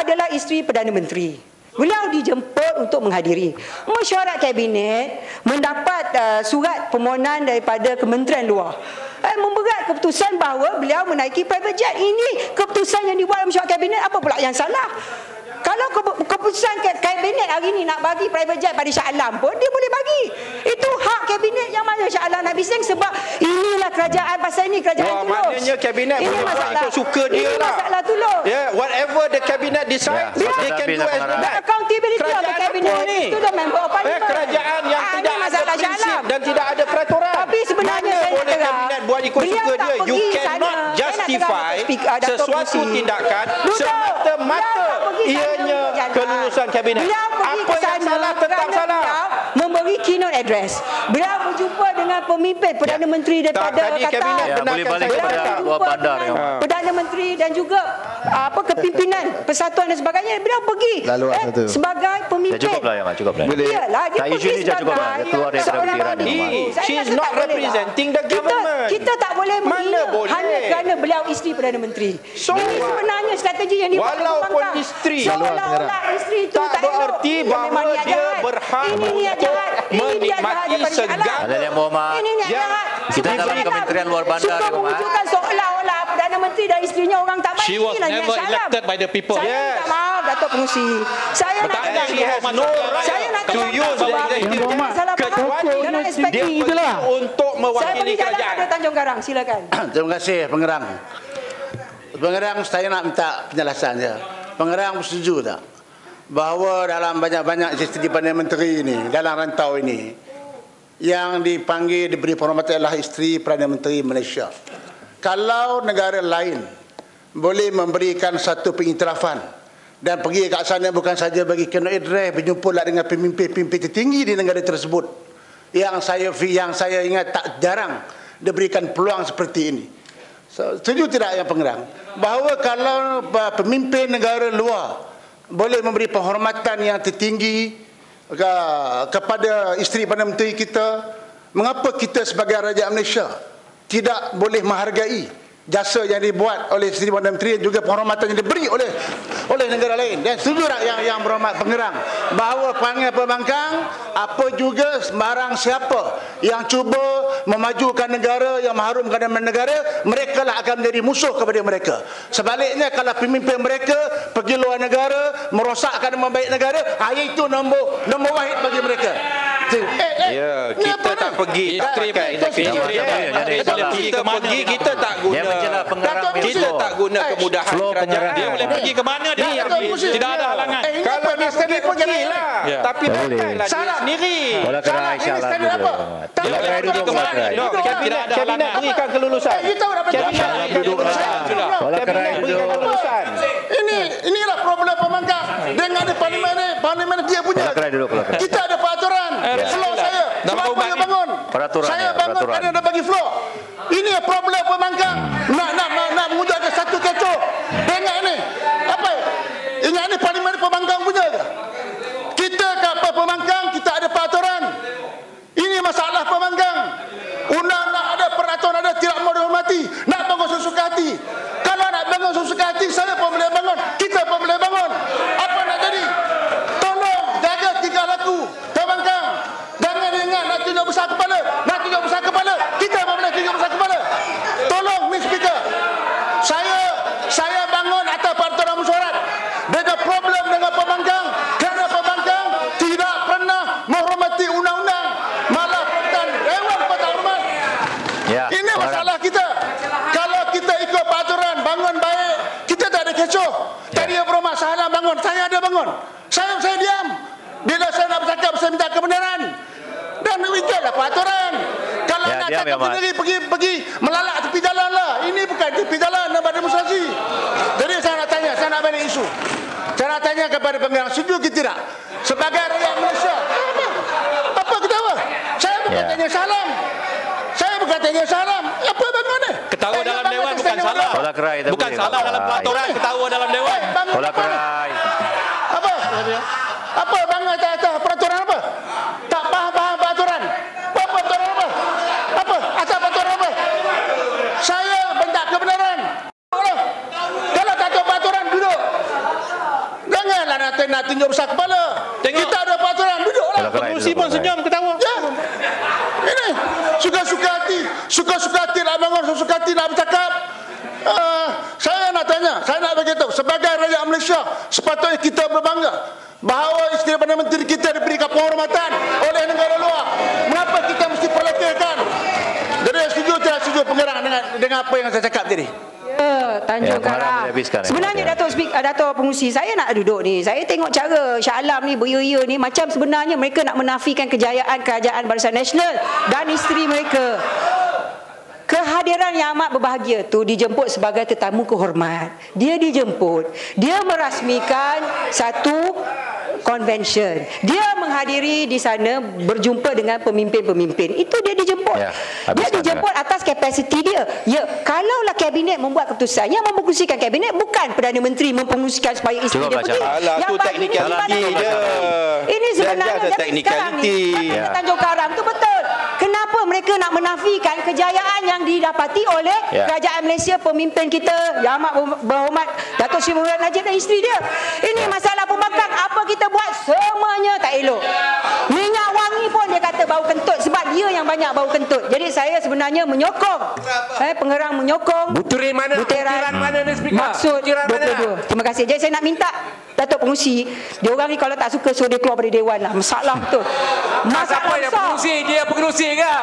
adalah isteri Perdana Menteri. Beliau dijemput untuk menghadiri mesyuarat kabinet, mendapat surat permohonan daripada Kementerian Luar. Memberat keputusan bahawa beliau menaiki private jet. Ini keputusan yang dibuat dalam mesyuarat kabinet, apa pula yang salah? Kalau keputusan kabinet hari ini nak bagi private jet pada Shah Alam pun dia boleh bagi. Itu hak kabinet yang mana Shah Alam nak bising, sebab inilah kerajaan, pasal ini kerajaan tulus. Maknanya kabinet ini boleh buat ikut suka dia lah. Masalah tulus. Whatever the cabinet decide, they can do as they like. Accountability of the cabinet itu dah member of parliament. Kerajaan yang tidak ada prinsip dan tidak ada peraturan. Tapi sebenarnya mana boleh kabinet buat ikut suka dia? You cannot justify sesuatu tindakan semata-mata ianya kelulusan kabinet. Apa yang salah tetap salah. Memberi keynote address. Beliau berjumpa dengan pemimpin Perdana Menteri daripada Qatar. Boleh balik kepada luar bandar. Perdana Menteri dan juga kepimpinan persatuan dan sebagainya. Beliau pergi sebagai pemimpin. Cukuplah ya, cukuplah. Iyalah, dia pergi sebagai seorang She is not representing the government. Kita tak boleh menghina hanya kerana beliau isteri Perdana Menteri. Ini sebenarnya strategi yang dibuat oleh walaupun isteri, seolah-olah isteri itu tak bererti bahawa dia berhak untuk menikmati segala. Ini niat jahat. Kita dalam Kementerian Luar Bandar. Suka menunjukkan seolah-olah Perdana Menteri dan isterinya orang tak baik. She was never elected by the people. Saya minta maaf Datuk Pengerusi. Saya nak to use the executive kecuali dia untuk mewakili kerajaan. Ada Tanjung Karang, silakan. Terima kasih Pengerang. Pengerang, saya nak minta penjelasan je. Pengerang setuju tak bahawa dalam banyak-banyak isteri Perdana Menteri ini, dalam rantau ini, yang dipanggil diberi penghormatan adalah isteri Perdana Menteri Malaysia. Kalau negara lain boleh memberikan satu pengiktirafan dan pergi kat sana bukan saja bagi keynote address, berjumpa dengan pemimpin-pemimpin tertinggi di negara tersebut, yang saya ingat tak jarang diberikan peluang seperti ini. Setuju tidak yang Pengerang bahawa kalau pemimpin negara luar boleh memberi penghormatan yang tertinggi kepada isteri Perdana Menteri kita, mengapa kita sebagai Raja Malaysia tidak boleh menghargai jasa yang dibuat oleh isteri Perdana Menteri dan juga penghormatan yang diberi oleh negara lain? Dan setuju tak yang berhormat Pengerang bahawa panggil pembangkang apa juga sembarang siapa yang cuba memajukan negara, yang mengharumkan nama negara, mereka lah akan menjadi musuh kepada mereka. Sebaliknya kalau pemimpin mereka pergi luar negara merosakkan nama baik negara, itu nombor wahid bagi mereka. Kita tak pergi, kita tak guna, kita tak guna kemudahan kerajaan. Dia boleh pergi ke mana dia pergi, tidak ada halangan. Kalau nak pergilah, tapi pakailah dia sendiri. Bola kerai insya-Allah dulu. Bola kerai duduk, bola kerai. Kabinet berikan kelulusan. Kabinet duduk. Bola kerai duduk. Inilah problem pembangkang dengan parlimen dia punya. Kita ada peraturan. Floor saya. Sebab saya bangun. Saya bangun ada bagi floor. Ini problem pembangkang. Nak mengujudkan satu kecoh. Dengar ni. Apa? Ingat ni parlimen pembangkang punya ke? Kita kapal pembangkang, kita ada peraturan. Ini masalah pembangkang. Undang-undang ada, peraturan ada, tidak mau dihormati. Nak bangun sesuka hati. Kalau nak bangun sesuka hati, saya pun boleh bangun. Kita pun boleh bangun. Apa nak jadi? Tolong jaga tiga laku pembangkang. Jangan ingat nak tunjuk besar kepala. Nak tunjuk besar kepala. Kita pun boleh tunjuk besar kepala. Tolong, Mr. Speaker. Saya bangun atas peraturan mesyuarat. Dengan problem dengan pembangkang. Kerana pembangkang tidak pernah menghormati undang-undang. Malah perintah Dewan Perintah Hormat. Ini masalah kita. Kalau kita ikut peraturan, bangun baik, kita tak ada kecoh. Tadi yang berhormat Sahalah bangun, saya ada bangun. Saya diam. Bila saya nak bercakap, saya minta kebenaran. Dan ikutlah peraturan. Kalau nak cakap sendiri, pergi melalak tepi jalan lah. Ini bukan tepi jalan, nampak demonstrasi. Jadi saya nak tanya, saya nak balik isu. Saya nak tanya kepada Pengerang, setuju ke tidak? Sebagai rakyat Malaysia, apa ketawa? Saya bukan tanya salam. Apa bangun ni? Ketawa dalam dewan bukan salah. Bola kerai bukan salah dalam peraturan ketawa dalam dewan. Bola kerai. Apa bangun atas peraturan apa? Tak faham peraturan. Apa peraturan apa? Atas peraturan apa? Saya bentak kebenaran. Kalau tak tahu peraturan, duduk. nak tunjuk besar kepala. Kita ada peraturan, duduklah. Pengurusi pun senyum ketawa. Ya. Ini suka-suka hati nak bangun, suka hati nak bercakap. Saya nak tanya, saya nak beritahu sebagai rakyat Malaysia, sepatutnya kita berbangga bahawa isteri Perdana Menteri kita diberikan penghormatan oleh negara luar. Mengapa kita mesti perlekehkan? Jadi setuju tidak setuju pengarang dengan apa yang saya cakap tadi? Tanjung Karang. Sebenarnya Dato' Pengurusi, saya nak duduk ni. Saya tengok cara Shah Alam ni beria-ia ni macam sebenarnya mereka nak menafikan kejayaan Kerajaan Barisan Nasional dan isteri mereka. Kehadiran yang amat berbahagia tu dijemput sebagai tetamu kehormat. Dia dijemput, dia merasmikan satu convention. Dia menghadiri di sana berjumpa dengan pemimpin-pemimpin. Itu dia dijemput. Ya, dia dijemput atas kapasiti dia. Ya, kalaulah kabinet membuat keputusan, yang mempengerusikan kabinet bukan Perdana Menteri mempengerusikan supaya isteri dia pergi. Yang teknikaliti dia. Ini sebenarnya teknikaliti. Tanjung Karang tu betul. Kenapa mereka nak menafikan kejayaan yang didapati oleh Kerajaan Malaysia, pemimpin kita yang amat berhormat Datuk Seri Muhyiddin Najib dan isteri dia? Ini masalah pembangkang. Apa kita buat semuanya tak elok. Minyak wangi pun dia kata bau kentut sebab dia yang banyak bau kentut. Jadi saya sebenarnya menyokong pengerang menyokong butiran mana ni speaker? Maksud 22. Terima kasih. Jadi saya nak minta Datuk Pengurusi, dia orang ni kalau tak suka suruh dia keluar dari dewan lah. Masalah betul. Siapa yang pengurusi? Dia pengurusi ke?